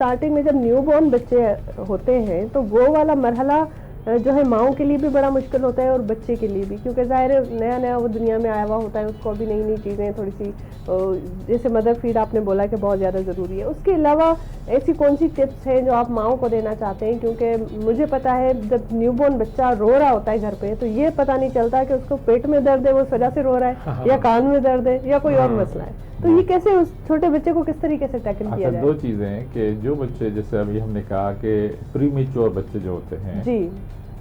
Starting में जब newborn बच्चे होते हैं तो वो वाला मरहला जो है माओं के लिए भी बड़ा मुश्किल होता है और बच्चे के लिए भी, क्योंकि ज़ाहिर है नया नया वो दुनिया में आया हुआ होता है, उसको अभी नई नई चीज़ें थोड़ी सी जैसे मदर फीड आपने बोला कि बहुत ज़्यादा ज़रूरी है। उसके अलावा ऐसी कौन सी टिप्स हैं जो आप माओं को देना चाहते हैं? क्योंकि मुझे पता है जब न्यूबॉर्न बच्चा रो रहा होता है घर पे तो ये पता नहीं चलता कि उसको पेट में दर्द है वो इस वजह से रो रहा है या कान में दर्द है या कोई और मसला है। तो ये कैसे उस छोटे बच्चे को किस तरीके से टैकल किया जाए? दो चीज़ें हैं कि जो बच्चे, जैसे अभी हमने कहा कि प्रीमेच्योर बच्चे जो होते हैं जी,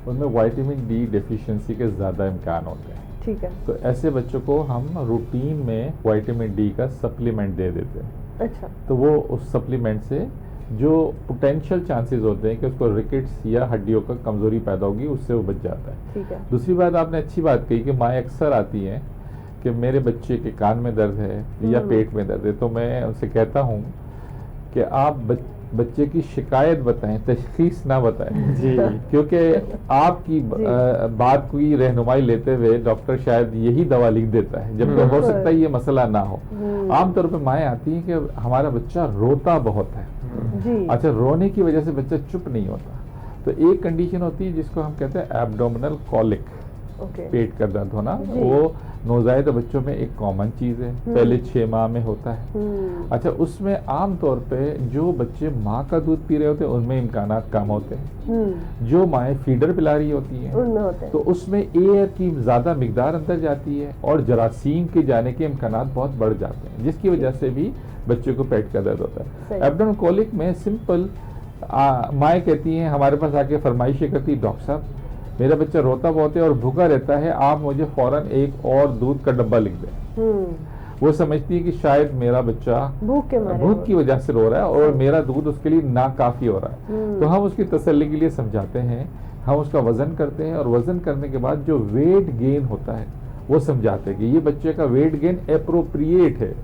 उनमें विटामिन डी डेफिशिएंसी के ज़्यादा इम्कान होते हैं। ठीक है। तो ऐसे बच्चों को हम रूटीन में विटामिन डी का सप्लीमेंट दे देते हैं। अच्छा, तो वो उस सप्लीमेंट से जो पोटेंशियल चांसेस होते हैं कि उसको रिकेट्स या हड्डियों का कमजोरी पैदा होगी, उससे वो बच जाता है। ठीक है। दूसरी बात, आपने अच्छी बात कही कि माएँ अक्सर आती हैं कि मेरे बच्चे के कान में दर्द है या पेट में दर्द है, तो मैं उनसे कहता हूँ कि आप बच्चे की शिकायत बताएं, तशखीस ना बताएं जी, क्योंकि आपकी बात की रहनुमाई लेते हुए डॉक्टर शायद यही दवा लिख देता है, जबकि हो सकता है ये मसला ना हो। आमतौर पर माएँ आती हैं कि हमारा बच्चा रोता बहुत है जी। अच्छा, रोने की वजह से बच्चा चुप नहीं होता। तो एक कंडीशन होती है जिसको हम कहते हैं एब्डोमिनल कॉलिक, पेट का दर्द होना। वो नौज़ायदा बच्चों में एक कॉमन चीज़ है, पहले 6 माह में होता है। अच्छा, उसमें आम तौर पे जो बच्चे माँ का दूध पी रहे होते हैं उनमें इम्कानात कम होते हैं। जो माएँ फीडर पिला रही होती हैं तो उसमें एयर की ज़्यादा मिकदार अंदर जाती है और जरासीम के जाने के इम्कानात बहुत बढ़ जाते हैं, जिसकी वजह से भी बच्चों को पेट का दर्द होता है। एब्डोमिनल कॉलिक में सिंपल माएँ कहती हैं, हमारे पास आके फरमाइशें करती, डॉक्टर साहब मेरा बच्चा रोता बहुत है और भूखा रहता है, आप मुझे फौरन एक और दूध का डब्बा लिख दें। वो समझती है कि शायद मेरा बच्चा भूख की वजह से रो रहा है और मेरा दूध उसके लिए ना काफी हो रहा है। तो हम उसकी तसल्ली के लिए समझाते हैं, हम उसका वजन करते हैं और वजन करने के बाद जो वेट गेन होता है वो समझाते हैं कि ये बच्चे का वेट गेन एप्रोप्रिएट है।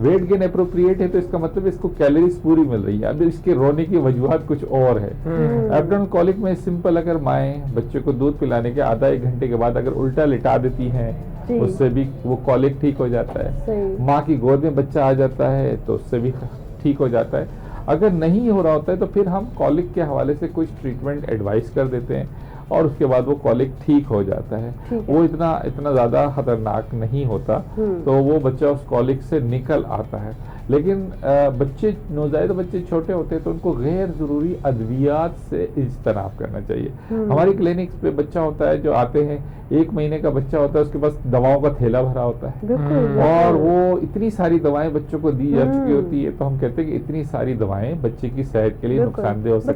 वेट गेन एप्रोप्रिएट है तो इसका मतलब इसको कैलोरीज पूरी मिल रही है, अब इसके रोने की वजूहत कुछ और है। एब्डोमिनल कॉलिक में सिंपल, अगर माएँ बच्चे को दूध पिलाने के आधा 1 घंटे के बाद अगर उल्टा लिटा देती हैं, उससे भी वो कॉलिक ठीक हो जाता है। माँ की गोद में बच्चा आ जाता है तो उससे भी ठीक हो जाता है। अगर नहीं हो रहा होता है तो फिर हम कॉलिक के हवाले से कुछ ट्रीटमेंट एडवाइस कर देते हैं और उसके बाद वो कॉलिक ठीक हो जाता है। वो इतना ज़्यादा खतरनाक नहीं होता, तो वो बच्चा उस कॉलिक से निकल आता है। लेकिन बच्चे, नौज़ायदा बच्चे छोटे होते हैं तो उनको गैर ज़रूरी अद्वियात से इज्तनाब करना चाहिए। हमारी क्लिनिक्स पे बच्चा होता है जो आते हैं, 1 महीने का बच्चा होता है, उसके पास दवाओं का थैला भरा होता है और वो इतनी सारी दवाएं बच्चों को दी जा चुकी होती है, तो हम कहते हैं कि इतनी सारी दवाएं बच्चे की सेहत के लिए नुकसानदेह हो सकती